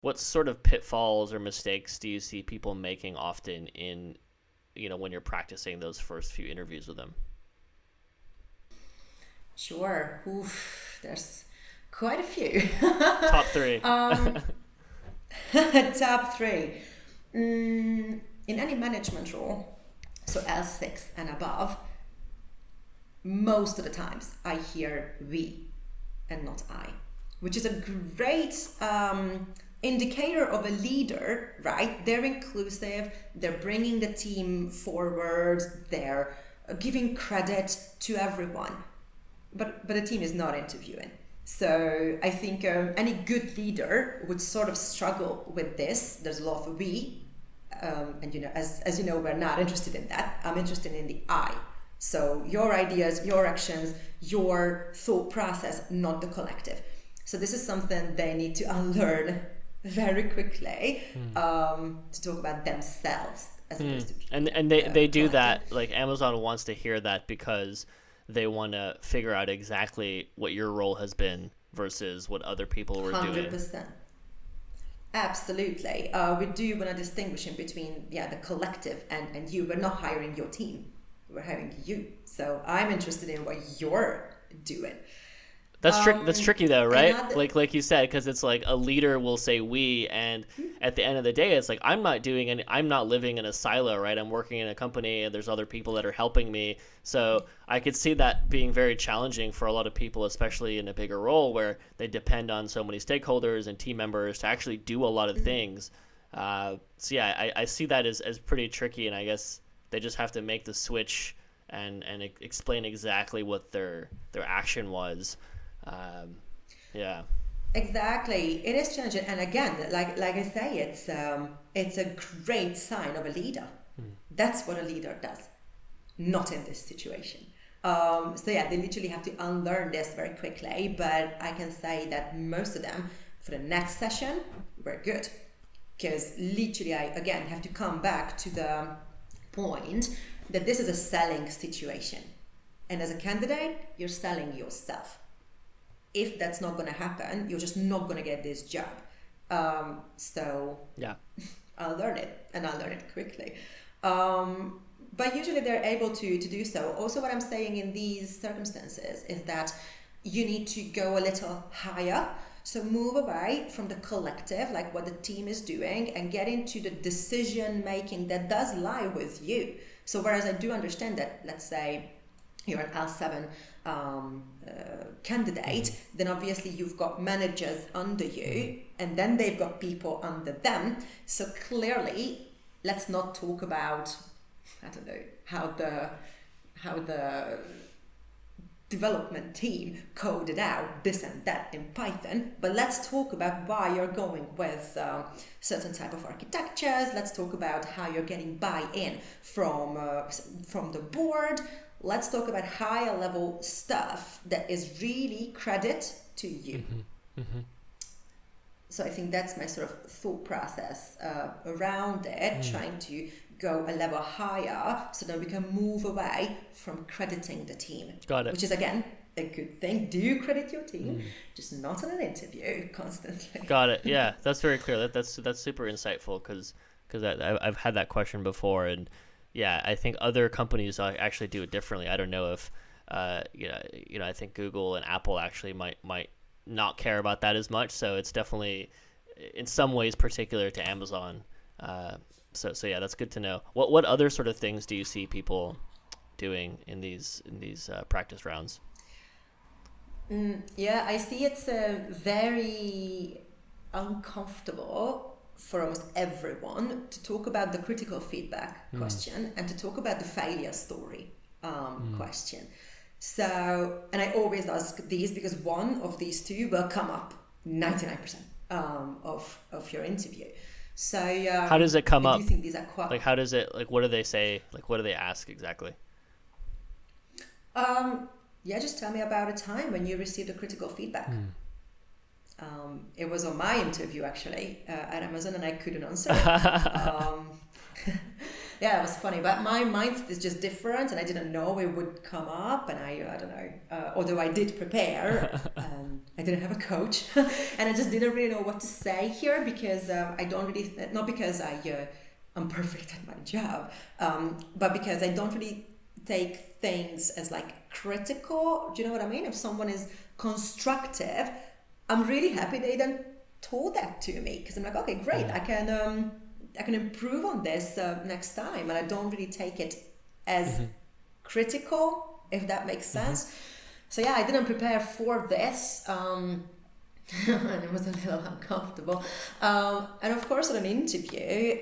What sort of pitfalls or mistakes do you see people making often in, when you're practicing those first few interviews with them? Sure. Oof, there's quite a few. Top three. um, Top three. In any management role, so L6 and above, most of the times I hear we and not I, which is a great indicator of a leader, right? They're inclusive, they're bringing the team forward, they're giving credit to everyone, but the team is not interviewing. So I think any good leader would sort of struggle with this. There's a lot of we, and as you know, we're not interested in that. I'm interested in the I. So your ideas, your actions, your thought process, not the collective. So this is something they need to unlearn very quickly, to talk about themselves as opposed to And they do collective. that, like Amazon wants to hear that because they want to figure out exactly what your role has been versus what other people were doing. 100%. Absolutely. We do want to distinguish in between, the collective and you. We're not hiring your team. We're hiring you. So I'm interested in what you're doing. That's tricky though, right? Another, Like you said, because it's like a leader will say we, and at the end of the day, it's like I'm not living in a silo, right? I'm working in a company, and there's other people that are helping me. So I could see that being very challenging for a lot of people, especially in a bigger role where they depend on so many stakeholders and team members to actually do a lot of things. So yeah, I see that as pretty tricky, and I guess they just have to make the switch and explain exactly what their action was. um, yeah. exactly. It is challenging. And again, like I say, it's a great sign of a leader. That's what a leader does, not in this situation. So yeah, they literally have to unlearn this very quickly. But I can say that most of them, for the next session, were good, because literally I again have to come back to the point that this is a selling situation, and as a candidate, you're selling yourself. If that's not going to happen, you're just not going to get this job. So Yeah. I'll learn it, and I'll learn it quickly. But usually they're able to do so. Also, what I'm saying in these circumstances is that you need to go a little higher. So move away from the collective, like what the team is doing, and get into the decision making that does lie with you. So whereas I do understand that, let's say you're an L7 candidate, then obviously you've got managers under you, and then they've got people under them. So clearly, let's not talk about, I don't know, how the development team coded out this and that in Python, but let's talk about why you're going with certain type of architectures. Let's talk about how you're getting buy-in from the board. Let's talk about higher level stuff that is really credit to you. So I think that's my sort of thought process around it, trying to go a level higher so that we can move away from crediting the team, Got it. which is again a good thing. Do credit your team, just not in an interview constantly. Got it. Yeah, that's very clear. That's super insightful because I've had that question before, and yeah, I think other companies actually do it differently. I don't know if I think Google and Apple actually might not care about that as much. So it's definitely in some ways particular to Amazon. So yeah, that's good to know. What other sort of things do you see people doing in these practice rounds? Yeah, I see it's very uncomfortable for almost everyone to talk about the critical feedback question and to talk about the failure story question. So, and I always ask these because one of these two will come up 99% of your interview. So How does it come I do up? think these are quite. Like, how does it, like, what do they say? Like, what do they ask exactly? Yeah, just tell me about a time when you received a critical feedback. It was on my interview actually at Amazon, and I couldn't answer it. Yeah, it was funny, but my mindset is just different, and I didn't know it would come up, and I don't know. Although I did prepare, I didn't have a coach, and I just didn't really know what to say here because I don't really, not because I'm perfect at my job, but because I don't really take things as like critical. Do you know what I mean? If someone is constructive, I'm really happy they then told that to me because I'm like, okay, great, I can improve on this next time, and I don't really take it as critical, if that makes sense. So yeah, I didn't prepare for this, and it was a little uncomfortable. And of course, at an interview,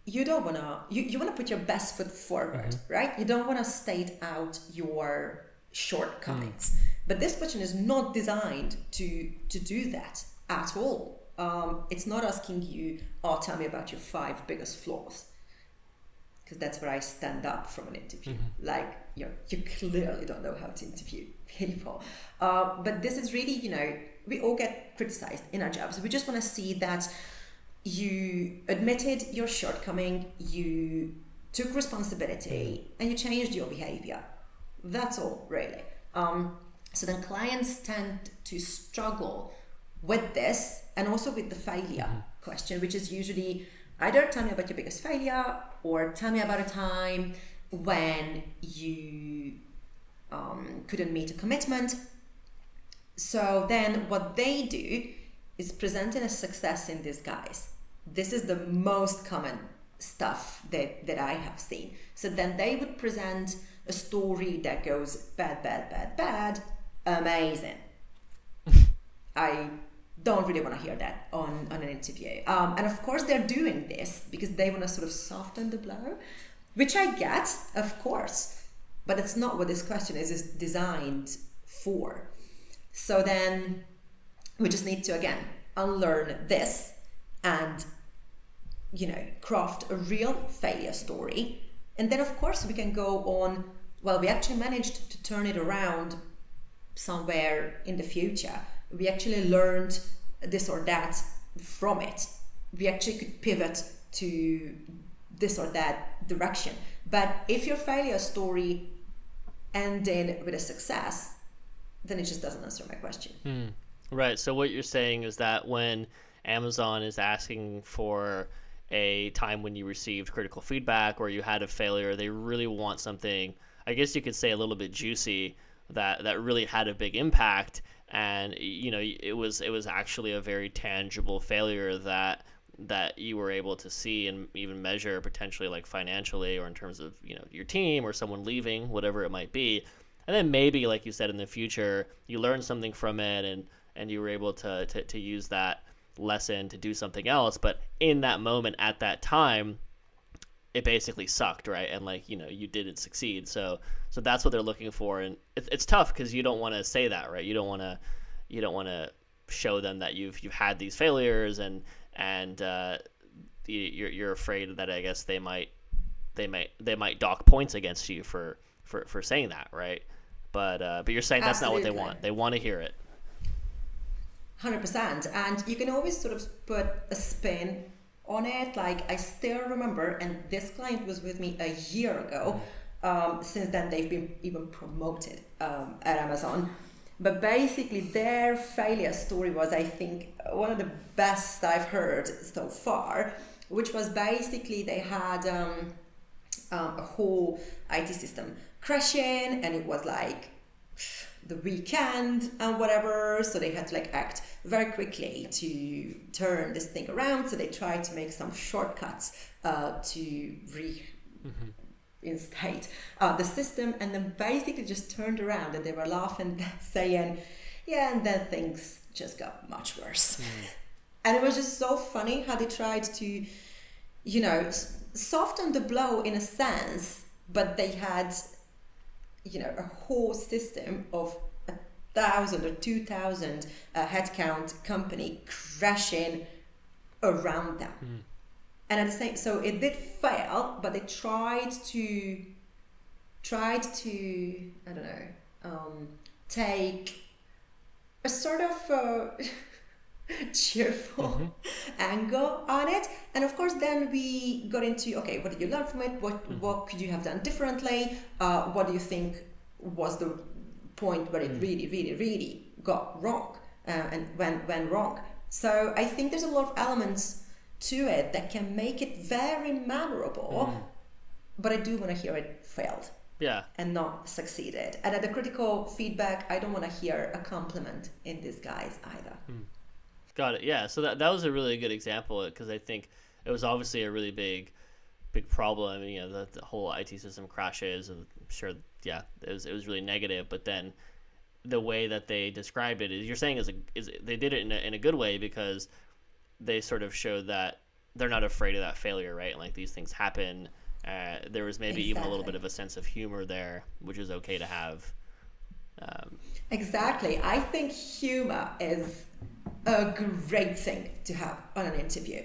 you don't wanna you wanna put your best foot forward, right? You don't wanna state out your shortcomings. But this question is not designed to do that at all. It's not asking you, oh, tell me about your 5 biggest flaws, because that's where I stand up from an interview. Like, you clearly don't know how to interview people. But this is really, we all get criticized in our jobs. We just want to see that you admitted your shortcoming, you took responsibility, and you changed your behavior. That's all, really. So then clients tend to struggle with this, and also with the failure question, which is usually either tell me about your biggest failure or tell me about a time when you couldn't meet a commitment. So then what they do is present a success in disguise. This is the most common stuff that I have seen. So then they would present a story that goes bad, bad, bad, bad, amazing. I don't really want to hear that on an interview. And of course they're doing this because they want to sort of soften the blow, which I get, of course, but it's not what this question is designed for. So then we just need to, again, unlearn this and, craft a real failure story. And then of course we can go on, well, we actually managed to turn it around somewhere in the future. We actually learned this or that from it. We actually could pivot to this or that direction. But if your failure story ended with a success, then it just doesn't answer my question. Right. So what you're saying is that when Amazon is asking for a time when you received critical feedback or you had a failure, they really want something, I guess you could say, a little bit juicy that really had a big impact. And it was actually a very tangible failure that you were able to see and even measure, potentially like financially or in terms of your team or someone leaving, whatever it might be. And then maybe, like you said, in the future you learned something from it and you were able to use that lesson to do something else. But in that moment, at that time, it basically sucked, right? And you didn't succeed. So that's what they're looking for. And it's tough because you don't want to say that, right? You don't want to show them that you've had these failures and you're afraid that, I guess, they might dock points against you for saying that, right? But you're saying that's Absolutely. not what they want. They want to hear it. 100%. And you can always sort of put a spin on it. Like, I still remember, and this client was with me a year ago. Since then they've been even promoted at Amazon. But basically their failure story was, I think, one of the best I've heard so far, which was basically they had a whole IT system crashing, and it was like the weekend and whatever, so they had to act very quickly to turn this thing around. So they tried to make some shortcuts to reinstate the system, and then basically just turned around and they were laughing, saying, yeah, and then things just got much worse. And it was just so funny how they tried to soften the blow in a sense, but they had a whole system of 1,000 or 2,000 headcount company crashing around them. And at the same, so it did fail, but they tried to I don't know, take a sort of cheerful Mm-hmm. angle on it. And of course, then we got into, okay, what did you learn from it? Mm-hmm. What could you have done differently? What do you think was the point where it really, really, really got wrong and went wrong? So I think there's a lot of elements to it that can make it very memorable, but I do want to hear it failed. Yeah. And not succeeded. And at the critical feedback, I don't want to hear a compliment in disguise either. Got it. Yeah. So that was a really good example, because I think it was obviously a really big problem. You know, the whole IT system crashes, and I'm sure, yeah, it was really negative. But then the way that they described it is, you're saying, is they did it in a good way, because they sort of showed that they're not afraid of that failure, right? And like, these things happen. There was maybe even a little bit of a sense of humor there, which is okay to have. Exactly. I think humor is a great thing to have on an interview.